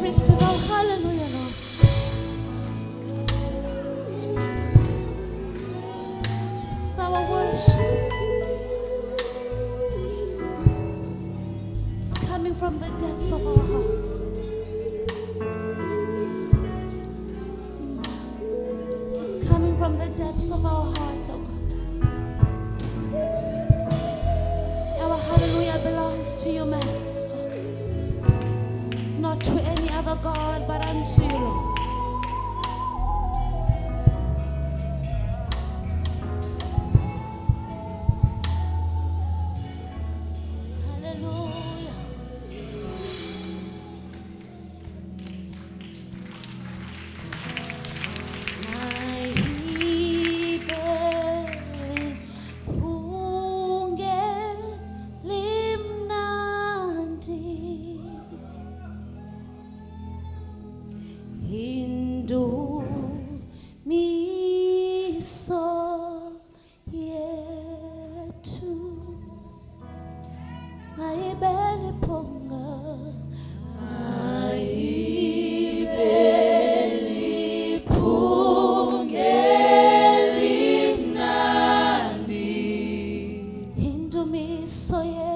Receive our hallelujah, Lord. This is our worship. It's coming from the depths of our hearts. It's coming from the depths of our heart, oh God. Our hallelujah belongs to you, Master. Not to any other God, but unto you, Lord. Hallelujah. Into me, so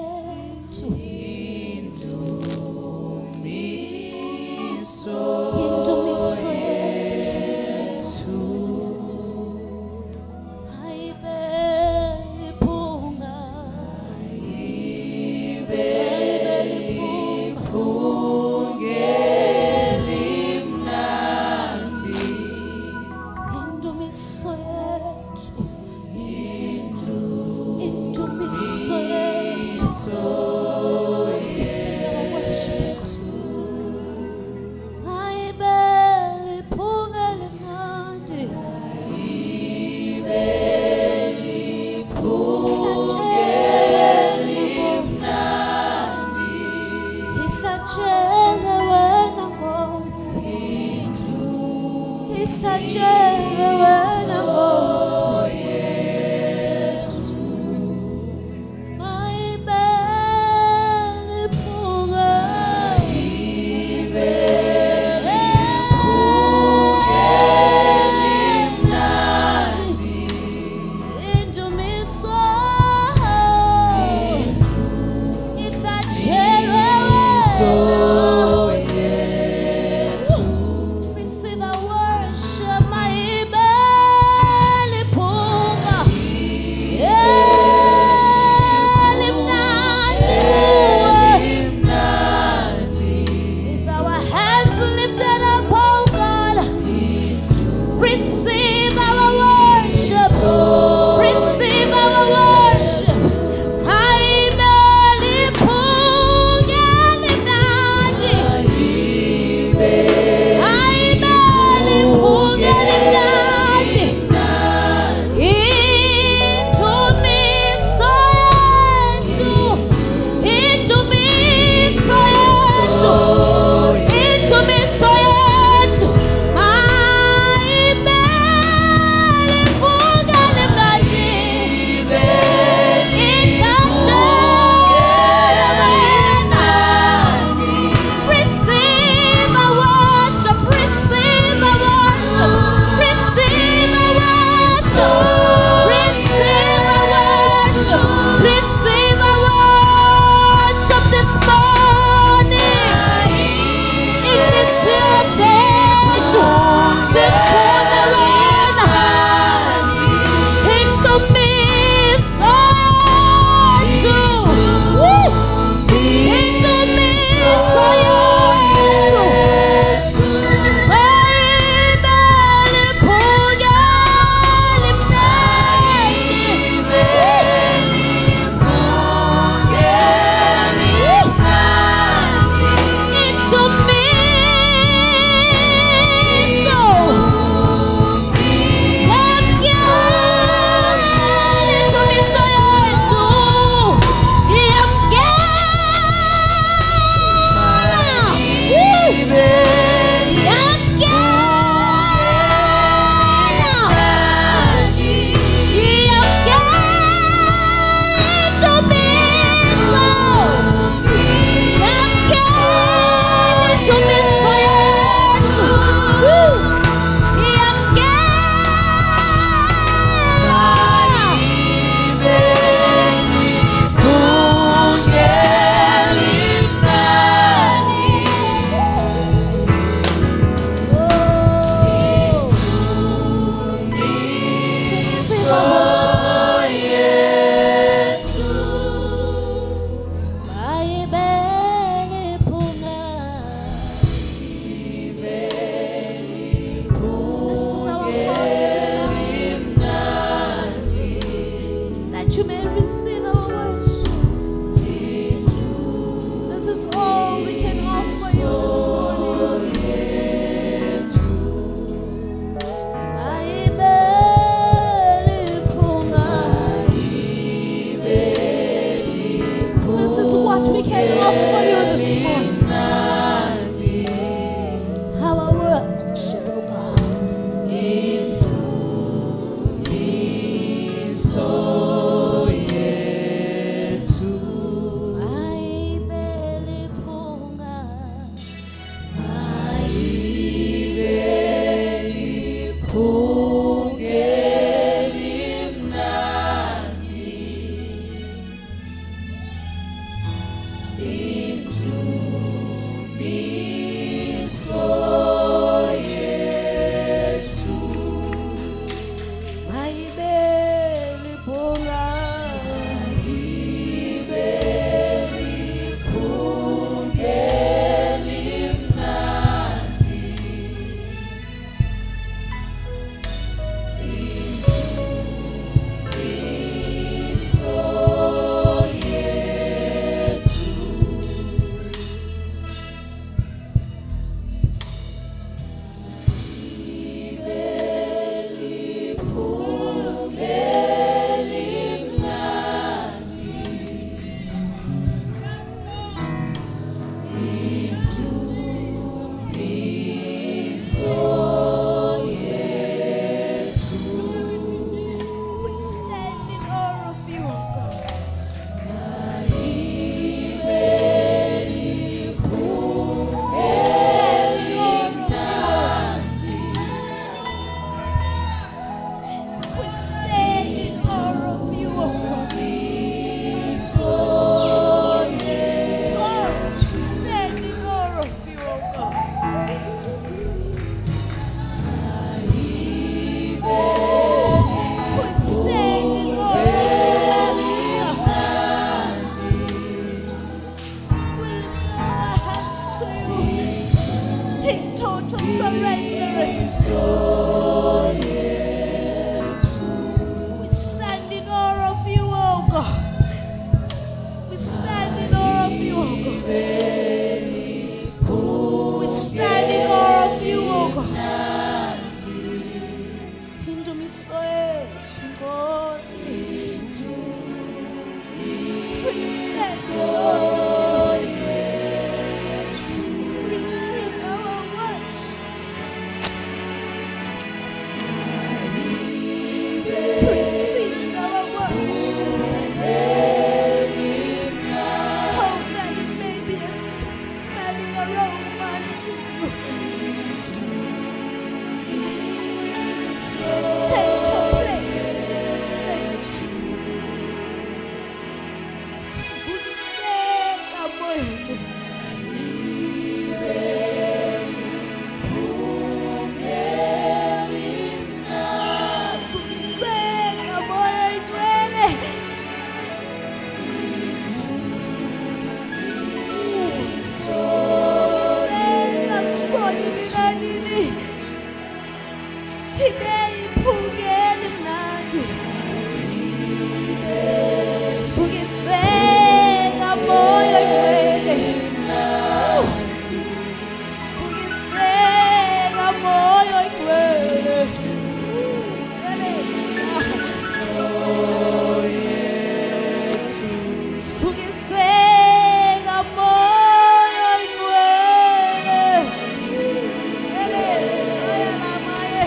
surrender. We stand in awe of you, oh God. We stand in awe of you, oh God. We stand in awe of you, oh God. Indumiso yethu Nkosi. We stand in awe of you. Receive our worship. Receive our worship. Oh, that it may be a sweet-smelling aroma unto you. Take your place in this place. Sukiseka moyo. Sukiseka moyo igcwele. Sukiseka soni linanini. Ibe iphungele mnandi. Sukiseka moyo igcwele. Sukiseka moyo igcwele. Sukiseka moyo igcwele. Elesaya lamaye.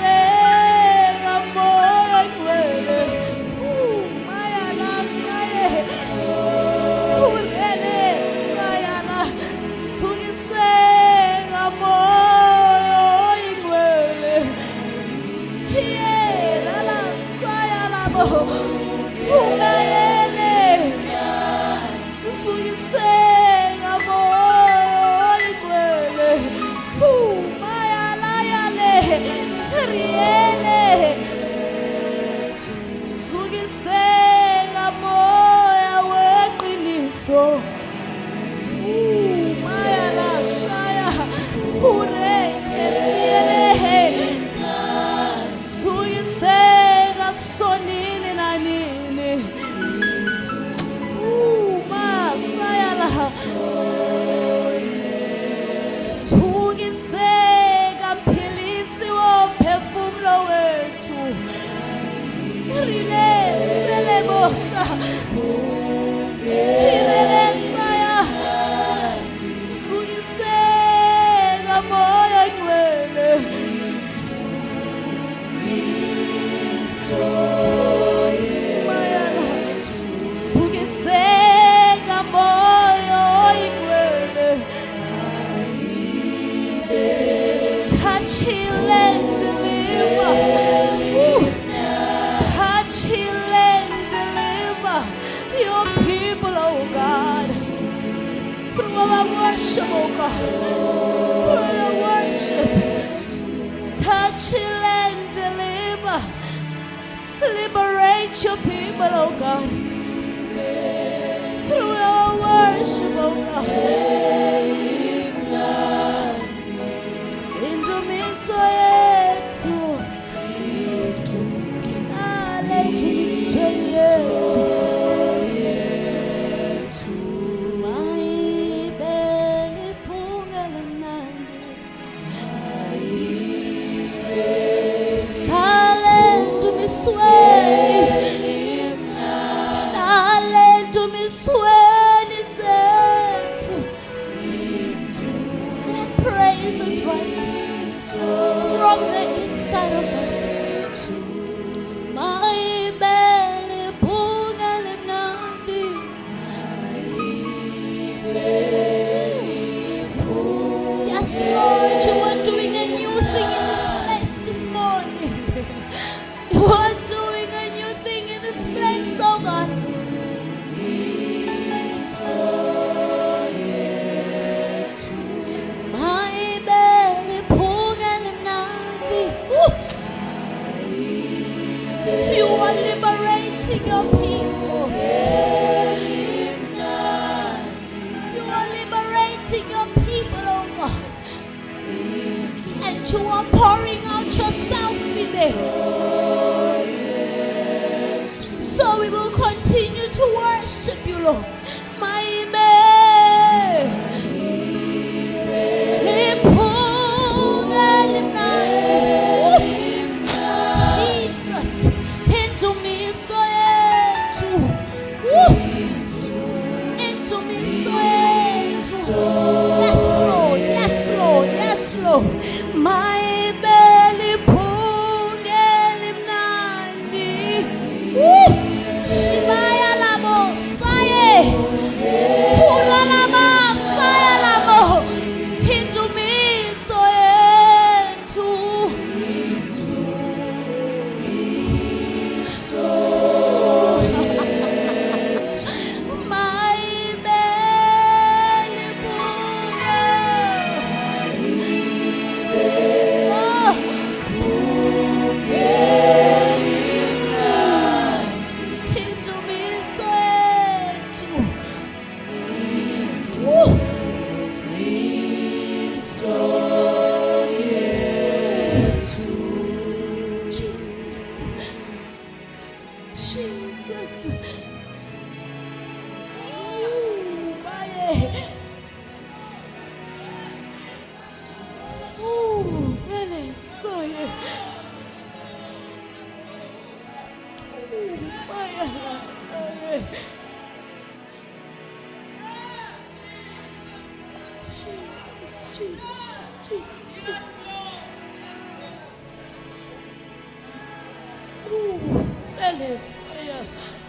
Sukiseka moyo igcwele. Maya lasaye. Elesaya la. Sukiseka moyo igcwele. Yela la saya la bo. Ungayele. Sukiseka moyo igcwele. Maya la yale. Riele. Sukiseka moya weqiniso. Maya la shaya. Ure esiele. Sukiseka sonini na nini. Masayala. Sukiseka mphilisi womphefumulo wethu. Rile selebosha. Rile saya. Sukiseka moyo igcwele. Mayala. Sukiseka moyo igcwele. Touch, heal and deliver. Touch, heal and deliver your people, oh God. Through our worship, oh God. Through your worship. Touch, heal and deliver. Liberate your people, oh God. Through your worship, oh God. Indumiso yethu. Ale indumiso yethu. Mayibele iphungele mnandi. Ale indumiso Sweni zethu. Let praises rise from the inside of us. Mayibele iphungele mnandi. Yes, Lord, you are doing a new thing in this place this morning. You are doing a new thing in this place, oh God. Lord. Maibe Jesus, into me so into me so. Yes, Lord, yes, Lord, yes, Lord. My belly pungeli mnandi. Shibaya lamo saye. Pura lama saya lamo. Into me so Jesus. Really, so Jesus, Jesus, Jesus. Really, so Jesus.